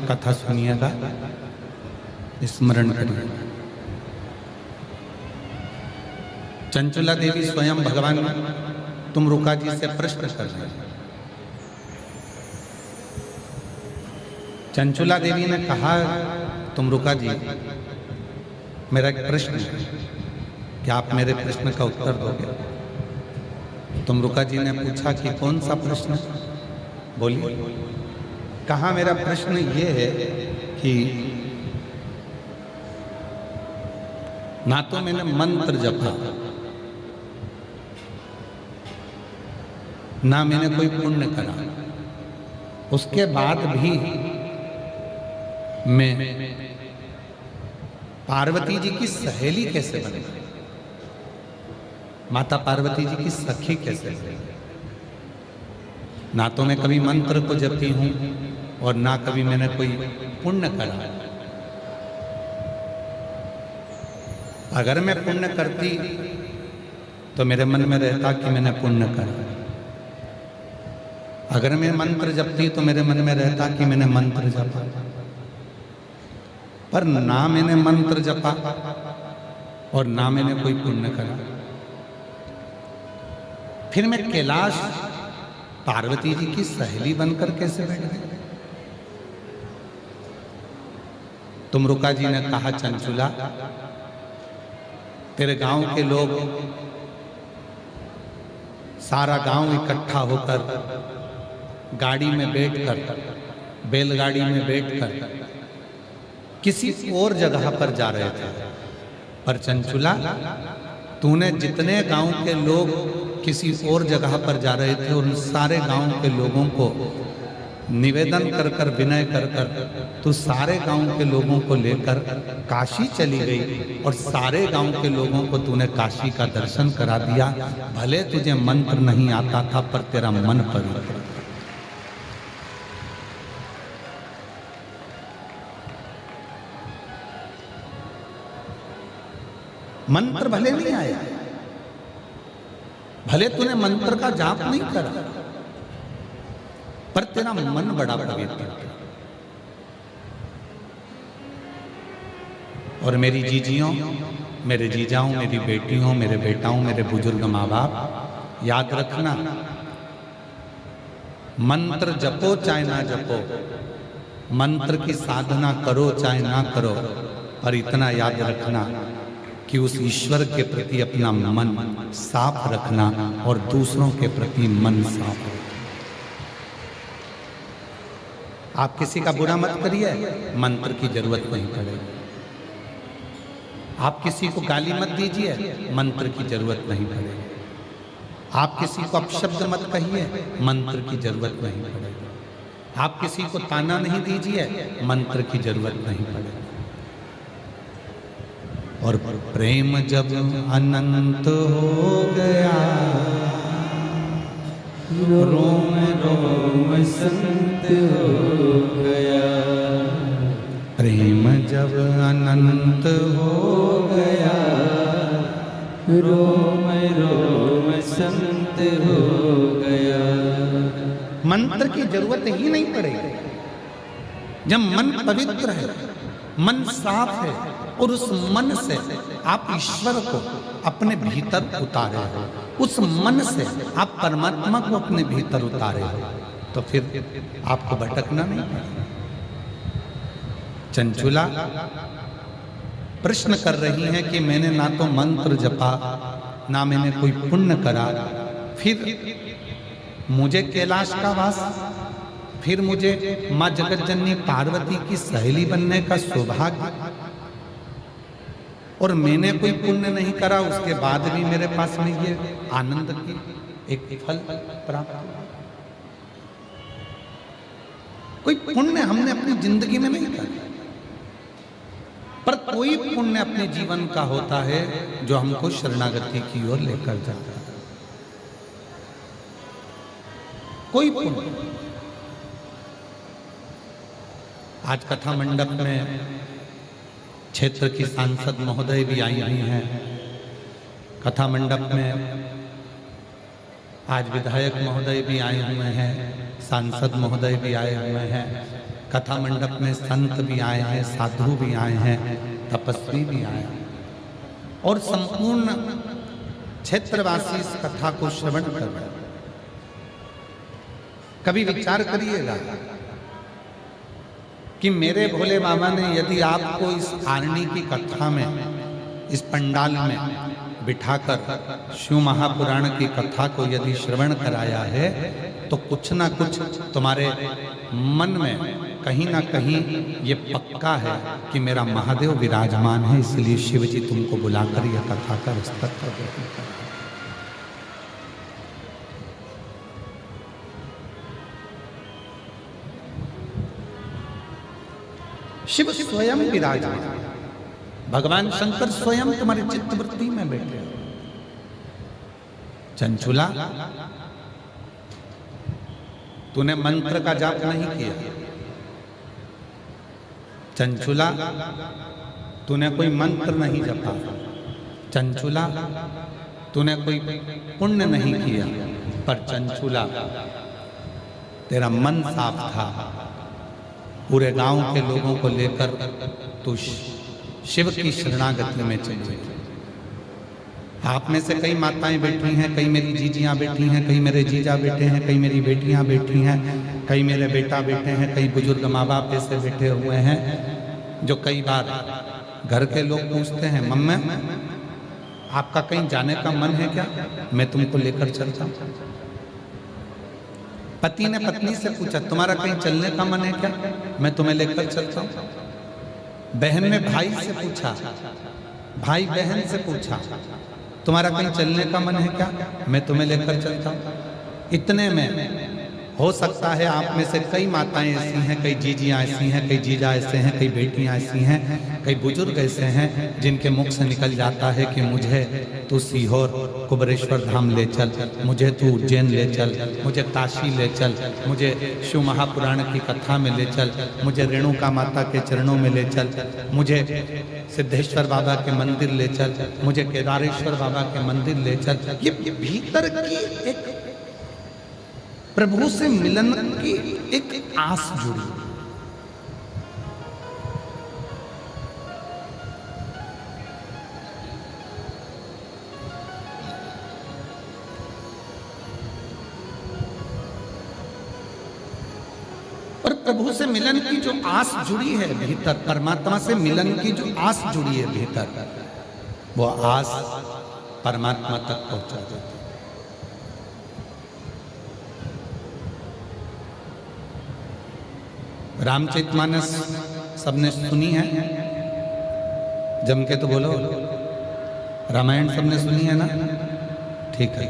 कथा सुनिएगा, स्मरण करिएगा। चंचुला देवी स्वयं भगवान तुमरुका जी से प्रश्न कर रहे हैं। चंचुला देवी ने कहा, तुमरुका जी, मेरा एक प्रश्न है, क्या आप मेरे प्रश्न का उत्तर दोगे? तुमरुका जी ने पूछा कि कौन सा प्रश्न? बोलिए। कहा, मेरा प्रश्न ये है कि ना तो मैंने मंत्र जपा, ना मैंने कोई पुण्य करा, उसके बाद भी मैं पार्वती जी की सहेली कैसे बनी, माता पार्वती जी की सखी कैसे बनी? ना तो मैं कभी मंत्र को जपी हूं और ना कभी मैंने कोई पुण्य करा। अगर मैं पुण्य करती तो मेरे मन में रहता कि मैंने पुण्य करा, अगर मैं मंत्र जपती तो मेरे मन में रहता कि मैंने मंत्र जपा, पर ना मैंने मंत्र जपा और ना मैंने कोई पुण्य करा। फिर मैं कैलाश पार्वती जी की सहेली बनकर कैसे बैठ गई? तुमरुका जी ने कहा, चंचुला, तेरे गांव के लोग, सारा गांव इकट्ठा होकर गाड़ी में बैठकर, बैलगाड़ी में बैठकर किसी और जगह पर जा रहे थे। पर चंचुला, तूने जितने गांव के लोग किसी और जगह पर जा रहे थे, उन सारे गांव के लोगों को निवेदन कर कर, विनय कर कर, तू सारे गांव के लोगों को लेकर काशी चली गई और सारे गांव के लोगों को तूने काशी का दर्शन करा दिया। भले तुझे मंत्र नहीं आता था, पर तेरा मन पवित्र। मंत्र भले नहीं आया, भले तूने मंत्र का जाप नहीं करा, पर तेरा मन बड़ा पवित्र। और मेरी जीजियों, मेरे जीजाओं, मेरी बेटियों, मेरे बेटाओं, मेरे बुजुर्ग माँ बाप, याद रखना, मंत्र जपो चाहे ना जपो, मंत्र की साधना करो चाहे ना करो, पर इतना याद रखना कि उस ईश्वर के प्रति अपना मन साफ रखना और दूसरों के प्रति मन साफ रखना। आप किसी का बुरा मत करिए, मंत्र की जरूरत नहीं पड़ेगी। आप किसी को गाली मत दीजिए, मंत्र की जरूरत नहीं पड़ेगी। आप किसी को अपशब्द मत कहिए, मंत्र की जरूरत नहीं पड़ेगी। आप किसी को ताना नहीं दीजिए, मंत्र की जरूरत नहीं पड़ेगी। और प्रेम जब अनंत हो गया, रोम रोम संत हो गया। प्रेम जब अनंत हो गया, रोम रोम संत हो गया। मंत्र की जरूरत ही नहीं पड़ेगी। जब मन पवित्र है, मन साफ है और उस मन से आप ईश्वर को अपने भीतर उतारे हो, उस मन से आप परमात्मा को अपने भीतर उतारे हो, तो फिर आपको भटकना नहीं पड़ेगा। चंचुला प्रश्न कर रही हैं कि मैंने ना तो मंत्र जपा, ना मैंने कोई पुण्य करा, फिर मुझे कैलाश का वास, फिर मुझे माँ जगतजननी पार्वती की सहेली बनने का सौभाग्य, और मैंने कोई पुण्य नहीं करा, उसके बाद भी मेरे पास में ये आनंद की एक फल प्राप्त हुआ। कोई पुण्य हमने अपनी जिंदगी में नहीं करा, पर कोई पुण्य अपने जीवन का होता है जो हमको शरणागति की ओर लेकर जाता है। कोई पुण्य। आज कथा मंडप में क्षेत्र की सांसद महोदय भी आई हुई हैं। कथा मंडप में आज विधायक महोदय भी आए हुए हैं, सांसद महोदय भी आए हुए हैं। कथा मंडप में संत भी आए हैं, साधु भी आए हैं, तपस्वी भी आए हैं, और संपूर्ण क्षेत्रवासी इस कथा को श्रवण कर रहे हैं। कभी विचार करिएगा कि मेरे भोले बाबा ने यदि आपको इस आरणी की कथा में, इस पंडाल में बिठाकर शिव महापुराण की कथा को यदि श्रवण कराया है, तो कुछ ना कुछ तुम्हारे मन में कहीं ना कहीं ये पक्का है कि मेरा महादेव विराजमान है, इसलिए शिव जी तुमको बुलाकर यह कथा का विस्तार कर देते हैं। शिव स्वयं विराजमान, भगवान शंकर स्वयं तुम्हारी चित्तवृत्ति में बैठे। चंचुला, तूने मंत्र का जाप नहीं किया। चंचुला, तूने कोई मंत्र नहीं जपा। चंचुला, तूने कोई पुण्य नहीं किया। पर चंचुला, तेरा मन साफ था। पूरे गांव के लोगों को लेकर तू शिव की शरणागति में चली। आप में से कई माताएं बैठी हैं, कई मेरी जीजियां बैठी हैं, कई मेरे जीजा बैठे हैं, कई मेरी बेटियां बैठी हैं, कई मेरे बेटा बैठे हैं, कई बुजुर्ग माँ बाप ऐसे बैठे हुए हैं जो कई बार घर के लोग पूछते हैं, मम्मा आपका कहीं जाने का मन है क्या, मैं तुमको लेकर चलता हूं। पति ने पत्नी से पूछा, तुम्हारा कहीं चलने का मन है क्या, मैं तुम्हें लेकर चलता हूं। बहन ने भाई से पूछा, भाई बहन से पूछा, तुम्हारा कहीं चलने का मन है क्या, मैं तुम्हें लेकर चलता हूं। इतने में हो सकता है आप में से कई माताएं ऐसी हैं, कई जीजियां ऐसी हैं, कई जीजा ऐसे हैं, कई बेटियां ऐसी हैं, कई बुजुर्ग ऐसे हैं जिनके मुख से निकल जाता है कि मुझे तू सीहोर कुबरेश्वर धाम ले चल, मुझे तू उज्जैन ले चल, मुझे काशी ले चल, मुझे शिव महापुराण की कथा में ले चल, मुझे रेणुका माता के चरणों में ले चल, मुझे सिद्धेश्वर बाबा के मंदिर ले चल, मुझे केदारेश्वर बाबा के मंदिर ले चल। ये भीतर की एक प्रभु से मिलन की एक आस जुड़ी। और प्रभु से मिलन की जो आस जुड़ी है भीतर, परमात्मा से मिलन की जो आस जुड़ी है भीतर, वो आस परमात्मा तक पहुंचा देती है। रामचरितमानस सबने सुनी है, जम के तो बोलो। रामायण सबने सुनी है ना, ठीक है।